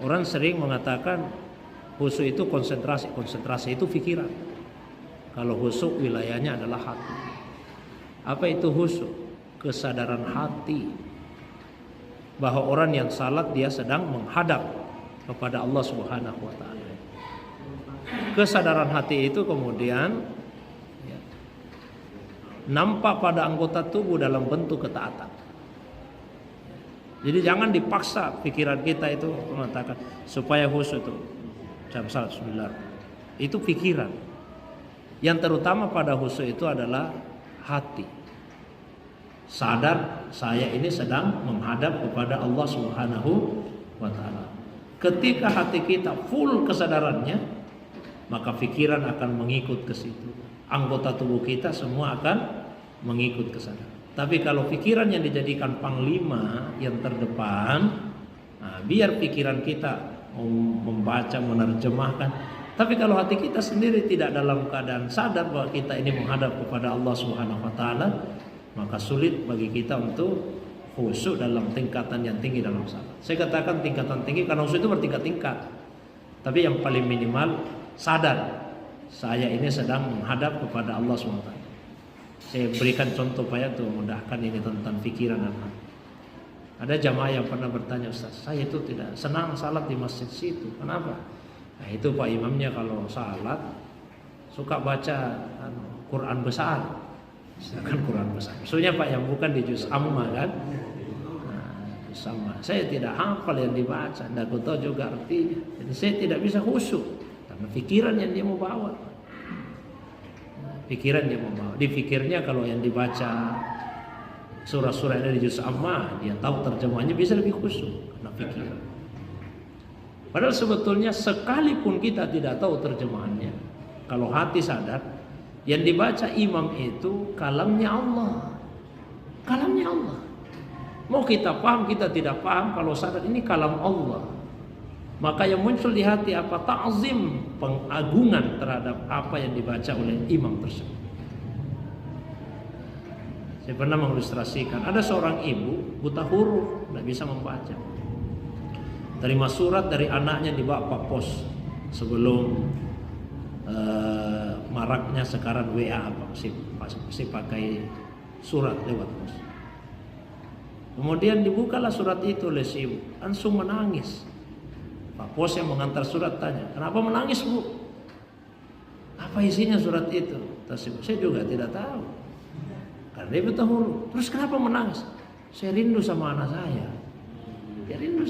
Orang sering mengatakan khusyuk itu konsentrasi, konsentrasi itu pikiran. Kalau khusyuk wilayahnya adalah hati. Apa itu khusyuk? Kesadaran hati bahwa orang yang salat dia sedang menghadap kepada Allah Subhanahu wa taala. Kesadaran hati itu kemudian nampak pada anggota tubuh dalam bentuk ketaatan. Jadi jangan dipaksa pikiran kita itu mengatakan supaya khusyuk itu jam salat bismillah. Itu pikiran. Yang terutama pada khusyuk itu adalah hati. Sadar saya ini sedang menghadap kepada Allah Subhanahu wa taala. Ketika hati kita full kesadarannya, maka pikiran akan mengikut ke situ. Anggota tubuh kita semua akan mengikut ke sana. Tapi kalau pikiran yang dijadikan panglima yang terdepan, biar pikiran kita membaca, menerjemahkan. Tapi kalau hati kita sendiri tidak dalam keadaan sadar bahwa kita ini menghadap kepada Allah Subhanahu wa taala, maka sulit bagi kita untuk khusyuk dalam tingkatan yang tinggi dalam salat. Saya katakan tingkatan tinggi karena khusyuk itu bertingkat-tingkat. Tapi yang paling minimal sadar saya ini sedang menghadap kepada Allah SWT. Saya berikan contoh supaya untuk memudahkan ini tentang pikiran dan hati. Ada jamaah yang pernah bertanya, Ustaz, saya itu tidak senang salat di masjid situ. Kenapa? Nah, itu Pak Imamnya kalau salat suka baca Quran besar. Silakan Quran besar. Maksudnya Pak yang bukan di juz amma kan? Sama. Saya tidak hafal yang dibaca, tidak tahu juga artinya. Jadi saya tidak bisa khusyuk karena pikiran yang dia mau bawa. Pikiran dia mau bawa. Di pikirnya kalau yang dibaca surah-surah yang ada di juz amma, dia tahu terjemahannya bisa lebih khusyuk karena pikiran. Padahal sebetulnya sekalipun kita tidak tahu terjemahannya, kalau hati sadar, yang dibaca imam itu kalamnya Allah. Kalamnya Allah. Mau kita paham, kita tidak paham, kalau sadar ini kalam Allah, maka yang muncul di hati apa? Ta'zim, pengagungan terhadap apa yang dibaca oleh imam tersebut. Saya pernah mengilustrasikan, ada seorang ibu buta huruf, tidak bisa membaca. Terima surat dari anaknya dibawa Pak Pos sebelum maraknya sekarang WA, masih pakai surat lewat pos. Kemudian dibukalah surat itu oleh si ibu, langsung menangis. Pak Pos yang mengantar surat tanya, kenapa menangis bu? Apa isinya surat itu? Saya juga tidak tahu. Karena dia buta huruf. Terus kenapa menangis? Saya rindu sama anak saya. Dia rindu.